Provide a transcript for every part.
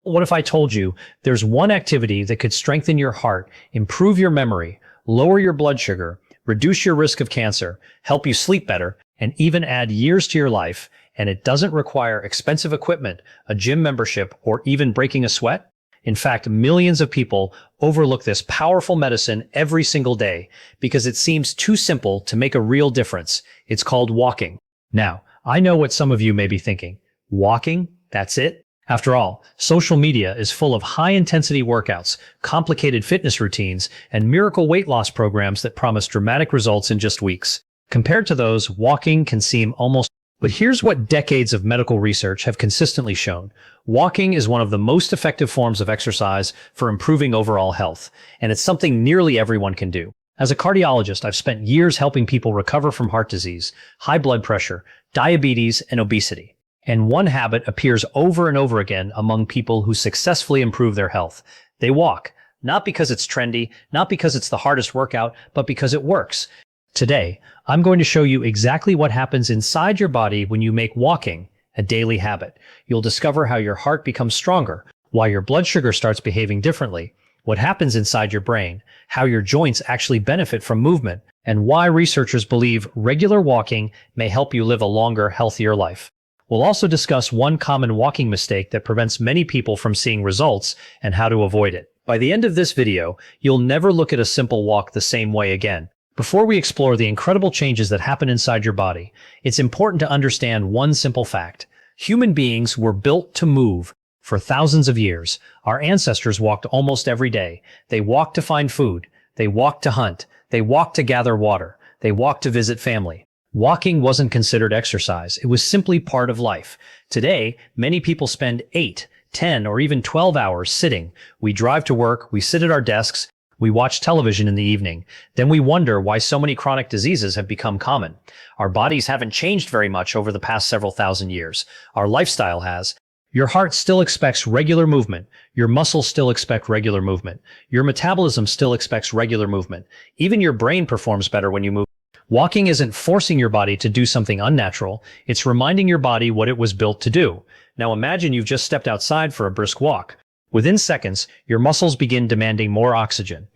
What if I told you there's one activity that could strengthen your heart, improve your memory, lower your blood sugar, reduce your risk of cancer, help you sleep better, and even add years to your life, and it doesn't require expensive equipment, a gym membership, or even breaking a sweat? In fact, millions of people overlook this powerful medicine every single day because it seems too simple to make a real difference. It's called walking. Now, I know what some of you may be thinking. Walking? That's it? After all, social media is full of high-intensity workouts, complicated fitness routines, and miracle weight loss programs that promise dramatic results in just weeks. Compared to those, walking can seem almost... But here's what decades of medical research have consistently shown. Walking is one of the most effective forms of exercise for improving overall health, and it's something nearly everyone can do. As a cardiologist, I've spent years helping people recover from heart disease, high blood pressure, diabetes, and obesity. And one habit appears over and over again among people who successfully improve their health. They walk, not because it's trendy, not because it's the hardest workout, but because it works. Today, I'm going to show you exactly what happens inside your body when you make walking a daily habit. You'll discover how your heart becomes stronger, why your blood sugar starts behaving differently, what happens inside your brain, how your joints actually benefit from movement, and why researchers believe regular walking may help you live a longer, healthier life. We'll also discuss one common walking mistake that prevents many people from seeing results and how to avoid it. By the end of this video, you'll never look at a simple walk the same way again. Before we explore the incredible changes that happen inside your body, it's important to understand one simple fact. Human beings were built to move. For thousands of years, our ancestors walked almost every day. They walked to find food. They walked to hunt. They walked to gather water. They walked to visit family. Walking wasn't considered exercise. It was simply part of life. Today, many people spend 8, 10, or even 12 hours sitting. We drive to work, we sit at our desks, we watch television in the evening. Then we wonder why so many chronic diseases have become common. Our bodies haven't changed very much over the past several thousand years. Our lifestyle has. Your heart still expects regular movement. Your muscles still expect regular movement. Your metabolism still expects regular movement. Even your brain performs better when you move. Walking isn't forcing your body to do something unnatural, it's reminding your body what it was built to do. Now imagine you've just stepped outside for a brisk walk. Within seconds, your muscles begin demanding more oxygen.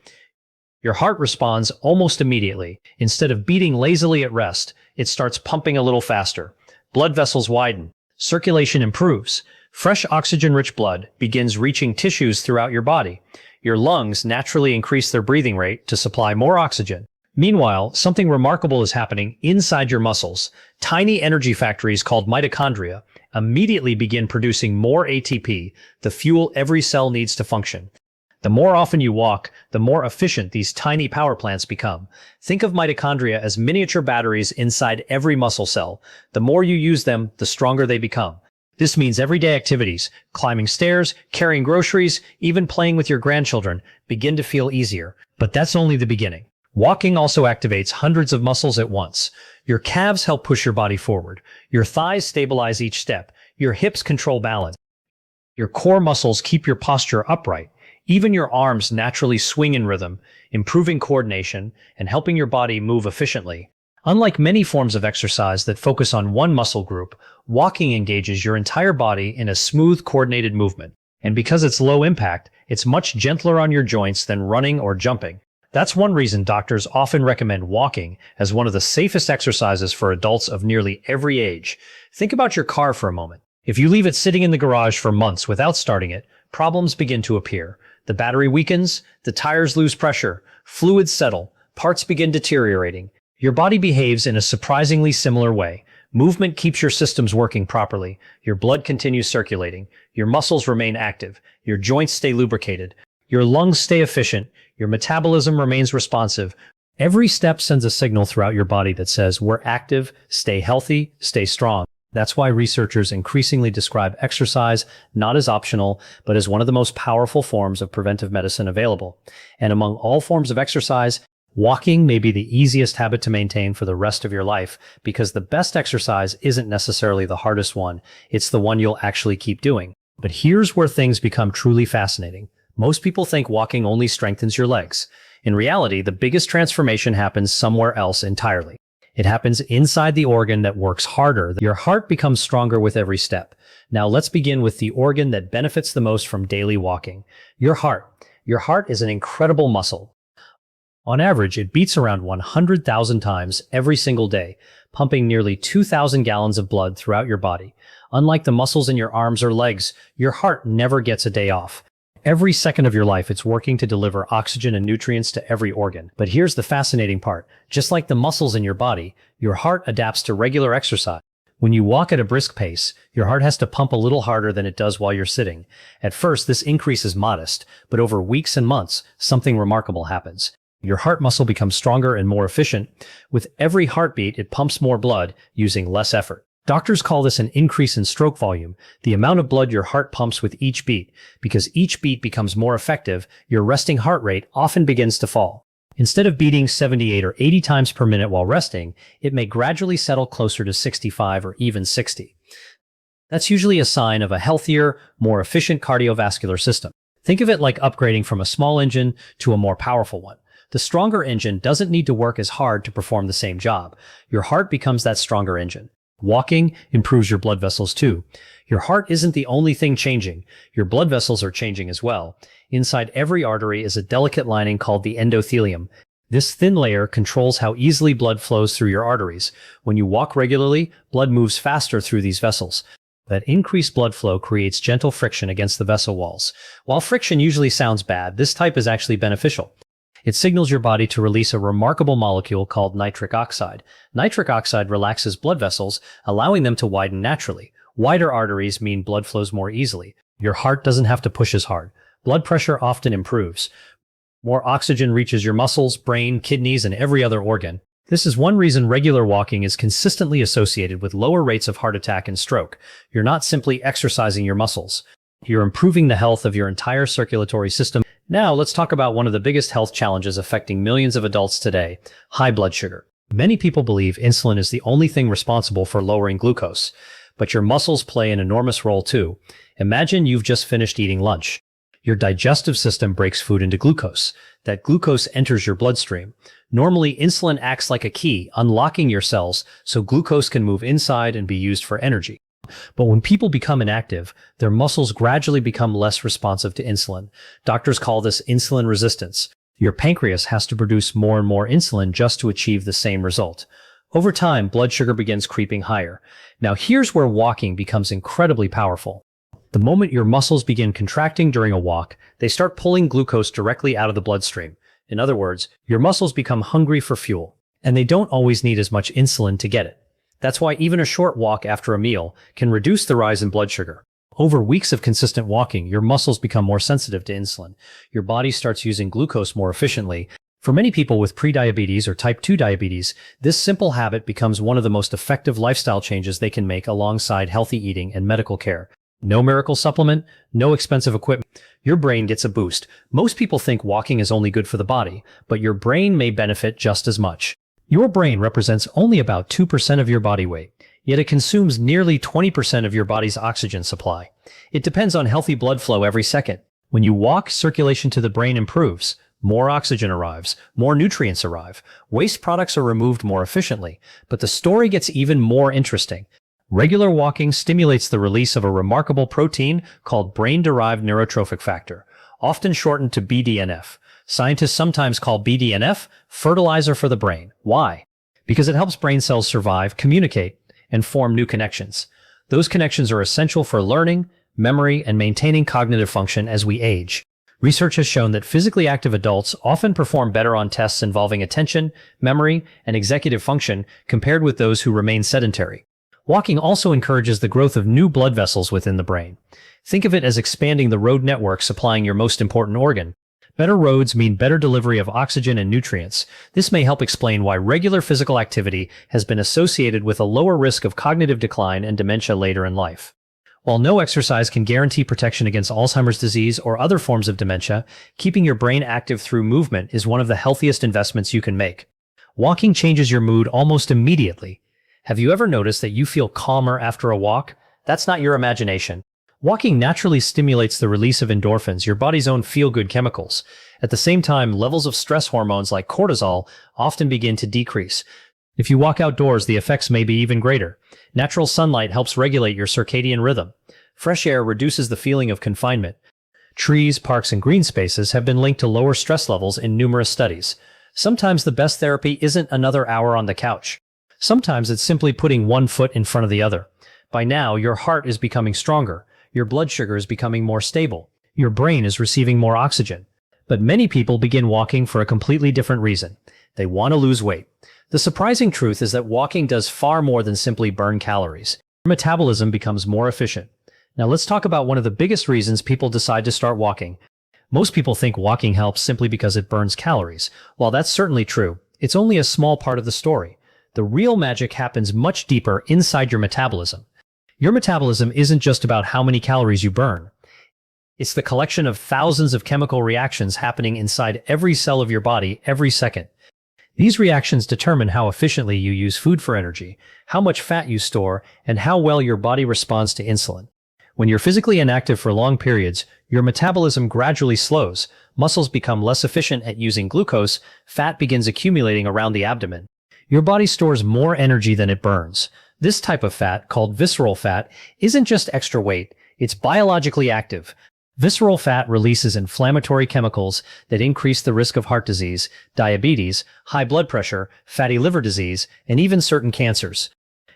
Your heart responds almost immediately. Instead of beating lazily at rest, it starts pumping a little faster. Blood vessels widen. Circulation improves. Fresh oxygen-rich blood begins reaching tissues throughout your body. Your lungs naturally increase their breathing rate to supply more oxygen. Meanwhile, something remarkable is happening inside your muscles. Tiny energy factories called mitochondria immediately begin producing more ATP, the fuel every cell needs to function. The more often you walk, the more efficient these tiny power plants become. Think of mitochondria as miniature batteries inside every muscle cell. The more you use them, the stronger they become. This means everyday activities, climbing stairs, carrying groceries, even playing with your grandchildren, begin to feel easier. But that's only the beginning. Walking also activates hundreds of muscles at once. Your calves help push your body forward. Your thighs stabilize each step. Your hips control balance. Your core muscles keep your posture upright. Even your arms naturally swing in rhythm, improving coordination and helping your body move efficiently. Unlike many forms of exercise that focus on one muscle group, walking engages your entire body in a smooth, coordinated movement. And because it's low impact, it's much gentler on your joints than running or jumping. That's one reason doctors often recommend walking as one of the safest exercises for adults of nearly every age. Think about your car for a moment. If you leave it sitting in the garage for months without starting it, problems begin to appear. The battery weakens, the tires lose pressure, fluids settle, parts begin deteriorating. Your body behaves in a surprisingly similar way. Movement keeps your systems working properly. Your blood continues circulating. Your muscles remain active. Your joints stay lubricated. Your lungs stay efficient. Your metabolism remains responsive. Every step sends a signal throughout your body that says, we're active, stay healthy, stay strong. That's why researchers increasingly describe exercise not as optional, but as one of the most powerful forms of preventive medicine available. And among all forms of exercise, walking may be the easiest habit to maintain for the rest of your life, because the best exercise isn't necessarily the hardest one. It's the one you'll actually keep doing. But here's where things become truly fascinating. Most people think walking only strengthens your legs. In reality, the biggest transformation happens somewhere else entirely. It happens inside the organ that works harder. Your heart becomes stronger with every step. Now let's begin with the organ that benefits the most from daily walking. Your heart. Your heart is an incredible muscle. On average, it beats around 100,000 times every single day, pumping nearly 2,000 gallons of blood throughout your body. Unlike the muscles in your arms or legs, your heart never gets a day off. Every second of your life, it's working to deliver oxygen and nutrients to every organ. But here's the fascinating part. Just like the muscles in your body, your heart adapts to regular exercise. When you walk at a brisk pace, your heart has to pump a little harder than it does while you're sitting. At first, this increase is modest, but over weeks and months, something remarkable happens. Your heart muscle becomes stronger and more efficient. With every heartbeat, it pumps more blood using less effort. Doctors call this an increase in stroke volume, the amount of blood your heart pumps with each beat. Because each beat becomes more effective, your resting heart rate often begins to fall. Instead of beating 78 or 80 times per minute while resting, it may gradually settle closer to 65 or even 60. That's usually a sign of a healthier, more efficient cardiovascular system. Think of it like upgrading from a small engine to a more powerful one. The stronger engine doesn't need to work as hard to perform the same job. Your heart becomes that stronger engine. Walking improves your blood vessels too. Your heart isn't the only thing changing. Your blood vessels are changing as well. Inside every artery is a delicate lining called the endothelium. This thin layer controls how easily blood flows through your arteries. When you walk regularly, blood moves faster through these vessels. That increased blood flow creates gentle friction against the vessel walls. While friction usually sounds bad, this type is actually beneficial. It signals your body to release a remarkable molecule called nitric oxide. Nitric oxide relaxes blood vessels, allowing them to widen naturally. Wider arteries mean blood flows more easily. Your heart doesn't have to push as hard. Blood pressure often improves. More oxygen reaches your muscles, brain, kidneys, and every other organ. This is one reason regular walking is consistently associated with lower rates of heart attack and stroke. You're not simply exercising your muscles. You're improving the health of your entire circulatory system. Now, let's talk about one of the biggest health challenges affecting millions of adults today: high blood sugar. Many people believe insulin is the only thing responsible for lowering glucose, but your muscles play an enormous role too. Imagine you've just finished eating lunch. Your digestive system breaks food into glucose. That glucose enters your bloodstream. Normally, insulin acts like a key, unlocking your cells so glucose can move inside and be used for energy. But when people become inactive, their muscles gradually become less responsive to insulin. Doctors call this insulin resistance. Your pancreas has to produce more and more insulin just to achieve the same result. Over time, blood sugar begins creeping higher. Now here's where walking becomes incredibly powerful. The moment your muscles begin contracting during a walk, they start pulling glucose directly out of the bloodstream. In other words, your muscles become hungry for fuel, and they don't always need as much insulin to get it. That's why even a short walk after a meal can reduce the rise in blood sugar. Over weeks of consistent walking, your muscles become more sensitive to insulin. Your body starts using glucose more efficiently. For many people with prediabetes or type 2 diabetes, this simple habit becomes one of the most effective lifestyle changes they can make alongside healthy eating and medical care. No miracle supplement, no expensive equipment. Your brain gets a boost. Most people think walking is only good for the body, but your brain may benefit just as much. Your brain represents only about 2% of your body weight, yet it consumes nearly 20% of your body's oxygen supply. It depends on healthy blood flow every second. When you walk, circulation to the brain improves. More oxygen arrives, more nutrients arrive. Waste products are removed more efficiently. But the story gets even more interesting. Regular walking stimulates the release of a remarkable protein called brain-derived neurotrophic factor, often shortened to BDNF. Scientists sometimes call BDNF fertilizer for the brain. Why? Because it helps brain cells survive, communicate, and form new connections. Those connections are essential for learning, memory, and maintaining cognitive function as we age. Research has shown that physically active adults often perform better on tests involving attention, memory, and executive function compared with those who remain sedentary. Walking also encourages the growth of new blood vessels within the brain. Think of it as expanding the road network supplying your most important organ. Better roads mean better delivery of oxygen and nutrients. This may help explain why regular physical activity has been associated with a lower risk of cognitive decline and dementia later in life. While no exercise can guarantee protection against Alzheimer's disease or other forms of dementia, keeping your brain active through movement is one of the healthiest investments you can make. Walking changes your mood almost immediately. Have you ever noticed that you feel calmer after a walk? That's not your imagination. Walking naturally stimulates the release of endorphins, your body's own feel-good chemicals. At the same time, levels of stress hormones like cortisol often begin to decrease. If you walk outdoors, the effects may be even greater. Natural sunlight helps regulate your circadian rhythm. Fresh air reduces the feeling of confinement. Trees, parks, and green spaces have been linked to lower stress levels in numerous studies. Sometimes the best therapy isn't another hour on the couch. Sometimes it's simply putting one foot in front of the other. By now, your heart is becoming stronger. Your blood sugar is becoming more stable. Your brain is receiving more oxygen. But many people begin walking for a completely different reason. They want to lose weight. The surprising truth is that walking does far more than simply burn calories. Your metabolism becomes more efficient. Now let's talk about one of the biggest reasons people decide to start walking. Most people think walking helps simply because it burns calories. While that's certainly true, it's only a small part of the story. The real magic happens much deeper inside your metabolism. Your metabolism isn't just about how many calories you burn. It's the collection of thousands of chemical reactions happening inside every cell of your body every second. These reactions determine how efficiently you use food for energy, how much fat you store, and how well your body responds to insulin. When you're physically inactive for long periods, your metabolism gradually slows, muscles become less efficient at using glucose, fat begins accumulating around the abdomen. Your body stores more energy than it burns. This type of fat, called visceral fat, isn't just extra weight, it's biologically active. Visceral fat releases inflammatory chemicals that increase the risk of heart disease, diabetes, high blood pressure, fatty liver disease, and even certain cancers.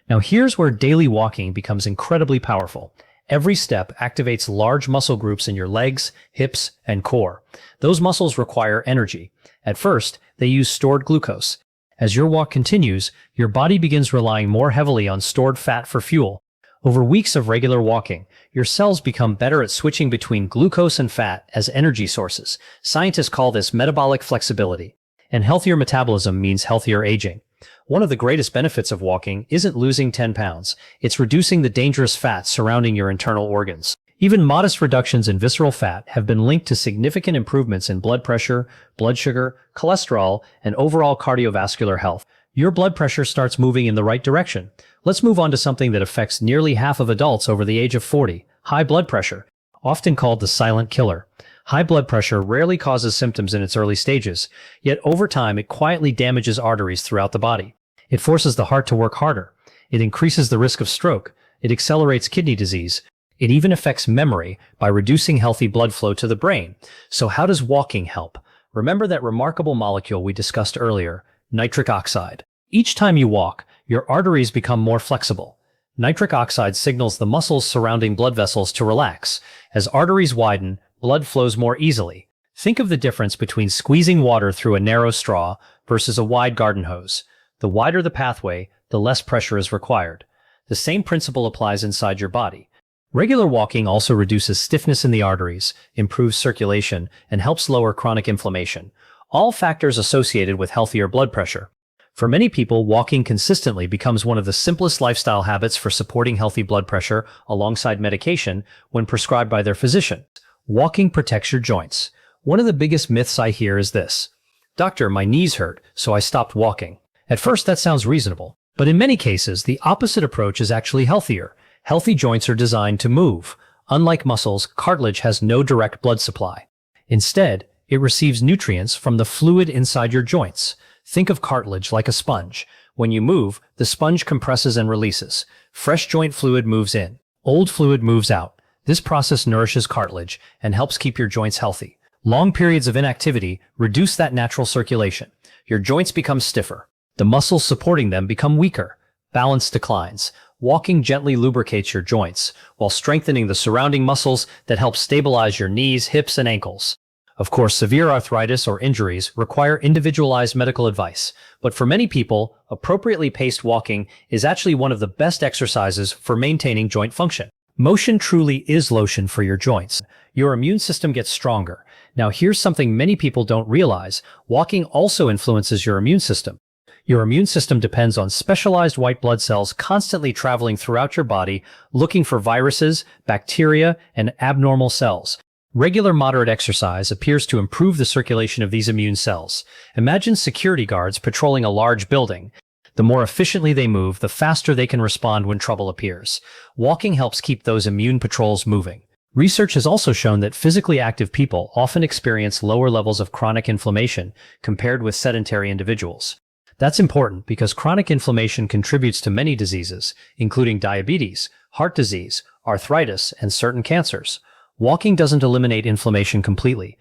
Now here's where daily walking becomes incredibly powerful. Every step activates large muscle groups in your legs, hips, and core. Those muscles require energy. At first, they use stored glucose. As your walk continues, your body begins relying more heavily on stored fat for fuel. Over weeks of regular walking, your cells become better at switching between glucose and fat as energy sources. Scientists call this metabolic flexibility. And healthier metabolism means healthier aging. One of the greatest benefits of walking isn't losing 10 pounds, it's reducing the dangerous fat surrounding your internal organs. Even modest reductions in visceral fat have been linked to significant improvements in blood pressure, blood sugar, cholesterol, and overall cardiovascular health. Your blood pressure starts moving in the right direction. Let's move on to something that affects nearly half of adults over the age of 40, high blood pressure, often called the silent killer. High blood pressure rarely causes symptoms in its early stages, yet over time it quietly damages arteries throughout the body. It forces the heart to work harder. It increases the risk of stroke. It accelerates kidney disease. It even affects memory by reducing healthy blood flow to the brain. So how does walking help? Remember that remarkable molecule we discussed earlier, nitric oxide. Each time you walk, your arteries become more flexible. Nitric oxide signals the muscles surrounding blood vessels to relax. As arteries widen, blood flows more easily. Think of the difference between squeezing water through a narrow straw versus a wide garden hose. The wider the pathway, the less pressure is required. The same principle applies inside your body. Regular walking also reduces stiffness in the arteries, improves circulation, and helps lower chronic inflammation, all factors associated with healthier blood pressure. For many people, walking consistently becomes one of the simplest lifestyle habits for supporting healthy blood pressure alongside medication when prescribed by their physician. Walking protects your joints. One of the biggest myths I hear is this: "Doctor, my knees hurt, so I stopped walking." At first, that sounds reasonable, but in many cases, the opposite approach is actually healthier. Healthy joints are designed to move. Unlike muscles, cartilage has no direct blood supply. Instead, it receives nutrients from the fluid inside your joints. Think of cartilage like a sponge. When you move, the sponge compresses and releases. Fresh joint fluid moves in. Old fluid moves out. This process nourishes cartilage and helps keep your joints healthy. Long periods of inactivity reduce that natural circulation. Your joints become stiffer. The muscles supporting them become weaker. Balance declines. Walking gently lubricates your joints, while strengthening the surrounding muscles that help stabilize your knees, hips, and ankles. Of course, severe arthritis or injuries require individualized medical advice, but for many people, appropriately paced walking is actually one of the best exercises for maintaining joint function. Motion truly is lotion for your joints. Your immune system gets stronger. Now here's something many people don't realize. Walking also influences your immune system. Your immune system depends on specialized white blood cells constantly traveling throughout your body, looking for viruses, bacteria, and abnormal cells. Regular moderate exercise appears to improve the circulation of these immune cells. Imagine security guards patrolling a large building. The more efficiently they move, the faster they can respond when trouble appears. Walking helps keep those immune patrols moving. Research has also shown that physically active people often experience lower levels of chronic inflammation compared with sedentary individuals. That's important because chronic inflammation contributes to many diseases, including diabetes, heart disease, arthritis, and certain cancers. Walking doesn't eliminate inflammation completely,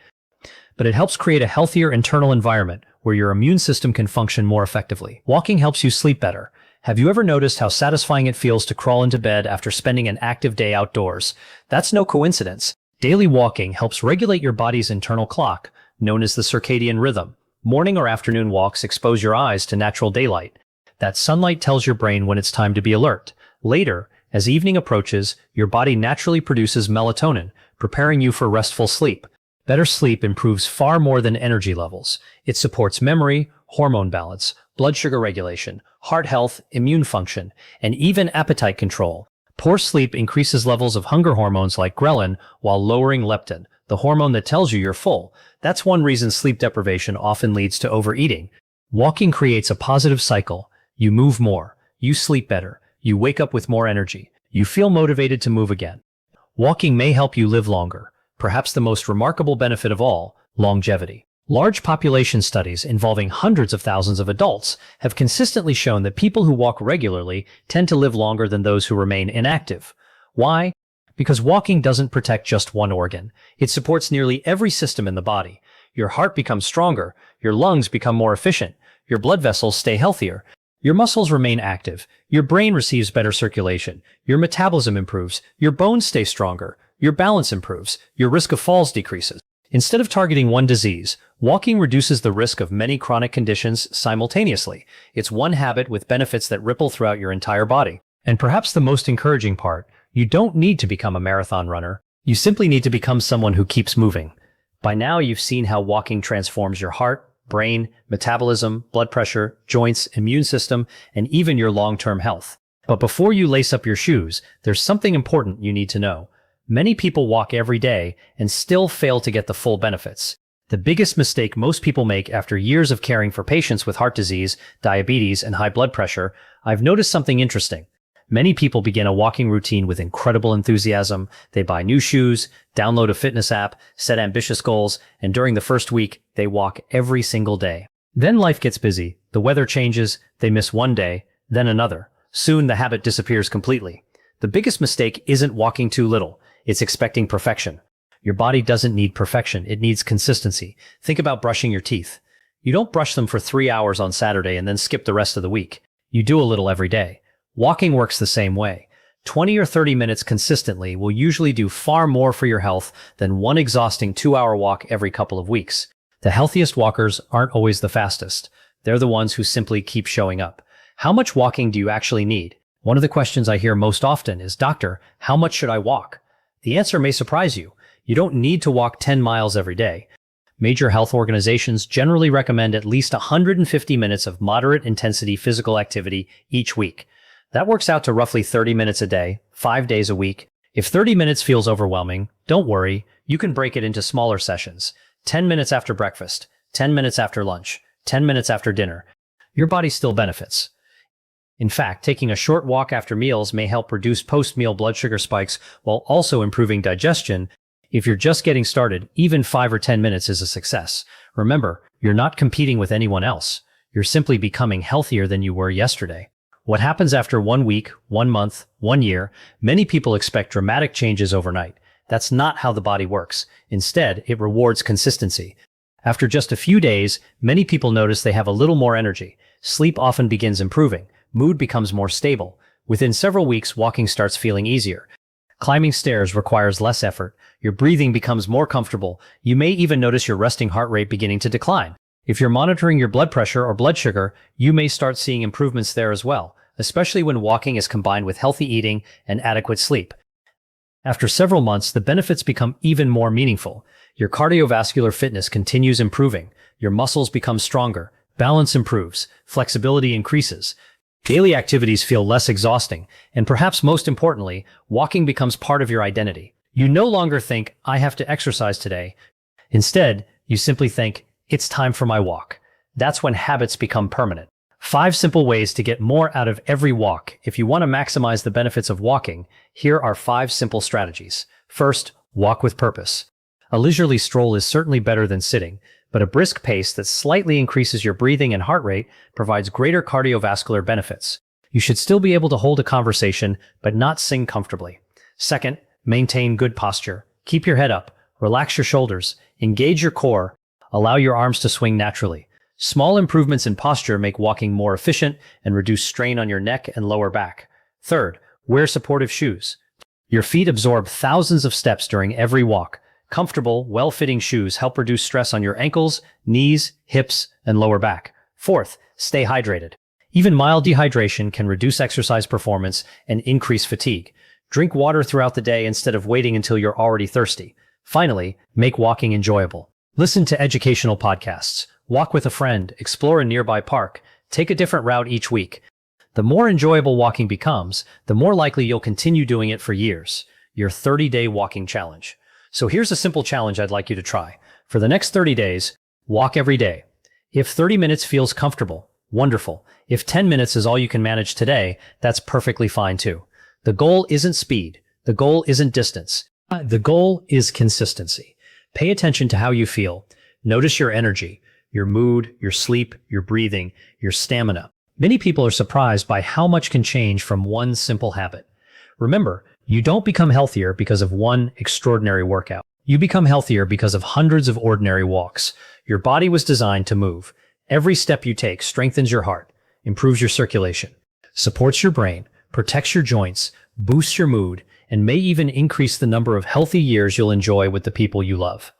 but it helps create a healthier internal environment where your immune system can function more effectively. Walking helps you sleep better. Have you ever noticed how satisfying it feels to crawl into bed after spending an active day outdoors? That's no coincidence. Daily walking helps regulate your body's internal clock, known as the circadian rhythm. Morning or afternoon walks expose your eyes to natural daylight. That sunlight tells your brain when it's time to be alert. Later, as evening approaches, your body naturally produces melatonin, preparing you for restful sleep. Better sleep improves far more than energy levels. It supports memory, hormone balance, blood sugar regulation, heart health, immune function, and even appetite control. Poor sleep increases levels of hunger hormones like ghrelin while lowering leptin, the hormone that tells you you're full. That's one reason sleep deprivation often leads to overeating. Walking creates a positive cycle. You move more, you sleep better, you wake up with more energy, you feel motivated to move again. Walking may help you live longer. Perhaps the most remarkable benefit of all, longevity. Large population studies involving hundreds of thousands of adults have consistently shown that people who walk regularly tend to live longer than those who remain inactive. Why? Because walking doesn't protect just one organ. It supports nearly every system in the body. Your heart becomes stronger, your lungs become more efficient, your blood vessels stay healthier, your muscles remain active, your brain receives better circulation, your metabolism improves, your bones stay stronger, your balance improves, your risk of falls decreases. Instead of targeting one disease, walking reduces the risk of many chronic conditions simultaneously. It's one habit with benefits that ripple throughout your entire body. And perhaps the most encouraging part, you don't need to become a marathon runner. You simply need to become someone who keeps moving. By now, you've seen how walking transforms your heart, brain, metabolism, blood pressure, joints, immune system, and even your long-term health. But before you lace up your shoes, there's something important you need to know. Many people walk every day and still fail to get the full benefits. The biggest mistake most people make after years of caring for patients with heart disease, diabetes, and high blood pressure, I've noticed something interesting. Many people begin a walking routine with incredible enthusiasm. They buy new shoes, download a fitness app, set ambitious goals, and during the first week, they walk every single day. Then life gets busy, the weather changes, they miss one day, then another. Soon the habit disappears completely. The biggest mistake isn't walking too little. It's expecting perfection. Your body doesn't need perfection, it needs consistency. Think about brushing your teeth. You don't brush them for 3 hours on Saturday and then skip the rest of the week. You do a little every day. Walking works the same way. 20 or 30 minutes consistently will usually do far more for your health than one exhausting 2-hour walk every couple of weeks. The healthiest walkers aren't always the fastest. They're the ones who simply keep showing up. How much walking do you actually need? One of the questions I hear most often is, "Doctor, how much should I walk?" The answer may surprise you. You don't need to walk 10 miles every day. Major health organizations generally recommend at least 150 minutes of moderate intensity physical activity each week. That works out to roughly 30 minutes a day, 5 days a week. If 30 minutes feels overwhelming, don't worry. You can break it into smaller sessions. 10 minutes after breakfast, 10 minutes after lunch, 10 minutes after dinner. Your body still benefits. In fact, taking a short walk after meals may help reduce post-meal blood sugar spikes while also improving digestion. If you're just getting started, even 5 or 10 minutes is a success. Remember, you're not competing with anyone else. You're simply becoming healthier than you were yesterday. What happens after 1 week, 1 month, 1 year? Many people expect dramatic changes overnight. That's not how the body works. Instead, it rewards consistency. After just a few days, many people notice they have a little more energy. Sleep often begins improving. Mood becomes more stable. Within several weeks, walking starts feeling easier. Climbing stairs requires less effort. Your breathing becomes more comfortable. You may even notice your resting heart rate beginning to decline. If you're monitoring your blood pressure or blood sugar, you may start seeing improvements there as well, especially when walking is combined with healthy eating and adequate sleep. After several months, the benefits become even more meaningful. Your cardiovascular fitness continues improving. Your muscles become stronger. Balance improves. Flexibility increases. Daily activities feel less exhausting, and perhaps most importantly, walking becomes part of your identity. You no longer think, "I have to exercise today." Instead, you simply think, "It's time for my walk." That's when habits become permanent. 5 simple ways to get more out of every walk. If you want to maximize the benefits of walking, here are 5 simple strategies. First, walk with purpose. A leisurely stroll is certainly better than sitting, but a brisk pace that slightly increases your breathing and heart rate provides greater cardiovascular benefits. You should still be able to hold a conversation, but not sing comfortably. Second, maintain good posture. Keep your head up, relax your shoulders, engage your core, allow your arms to swing naturally. Small improvements in posture make walking more efficient and reduce strain on your neck and lower back. Third, wear supportive shoes. Your feet absorb thousands of steps during every walk. Comfortable, well-fitting shoes help reduce stress on your ankles, knees, hips, and lower back. Fourth, stay hydrated. Even mild dehydration can reduce exercise performance and increase fatigue. Drink water throughout the day instead of waiting until you're already thirsty. Finally, make walking enjoyable. Listen to educational podcasts. Walk with a friend, explore a nearby park, take a different route each week. The more enjoyable walking becomes, the more likely you'll continue doing it for years. Your 30-day walking challenge. So here's a simple challenge I'd like you to try. For the next 30 days, walk every day. If 30 minutes feels comfortable, wonderful. If 10 minutes is all you can manage today, that's perfectly fine too. The goal isn't speed. The goal isn't distance. The goal is consistency. Pay attention to how you feel. Notice your energy, your mood, your sleep, your breathing, your stamina. Many people are surprised by how much can change from one simple habit. Remember, you don't become healthier because of one extraordinary workout. You become healthier because of hundreds of ordinary walks. Your body was designed to move. Every step you take strengthens your heart, improves your circulation, supports your brain, protects your joints, boosts your mood, and may even increase the number of healthy years you'll enjoy with the people you love.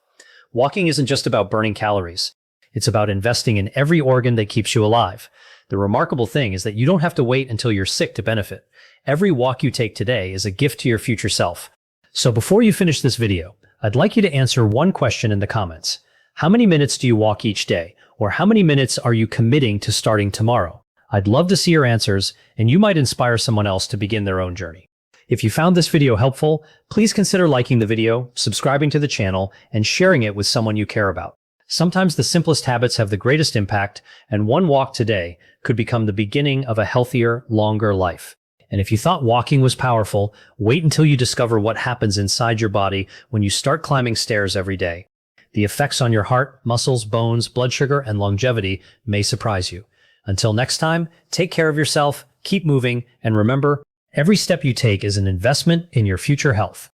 Walking isn't just about burning calories. It's about investing in every organ that keeps you alive. The remarkable thing is that you don't have to wait until you're sick to benefit. Every walk you take today is a gift to your future self. So before you finish this video, I'd like you to answer one question in the comments. How many minutes do you walk each day? Or how many minutes are you committing to starting tomorrow? I'd love to see your answers, and you might inspire someone else to begin their own journey. If you found this video helpful, please consider liking the video, subscribing to the channel, and sharing it with someone you care about. Sometimes the simplest habits have the greatest impact, and one walk today could become the beginning of a healthier, longer life. And if you thought walking was powerful, wait until you discover what happens inside your body when you start climbing stairs every day. The effects on your heart, muscles, bones, blood sugar, and longevity may surprise you. Until next time, take care of yourself, keep moving, and remember, every step you take is an investment in your future health.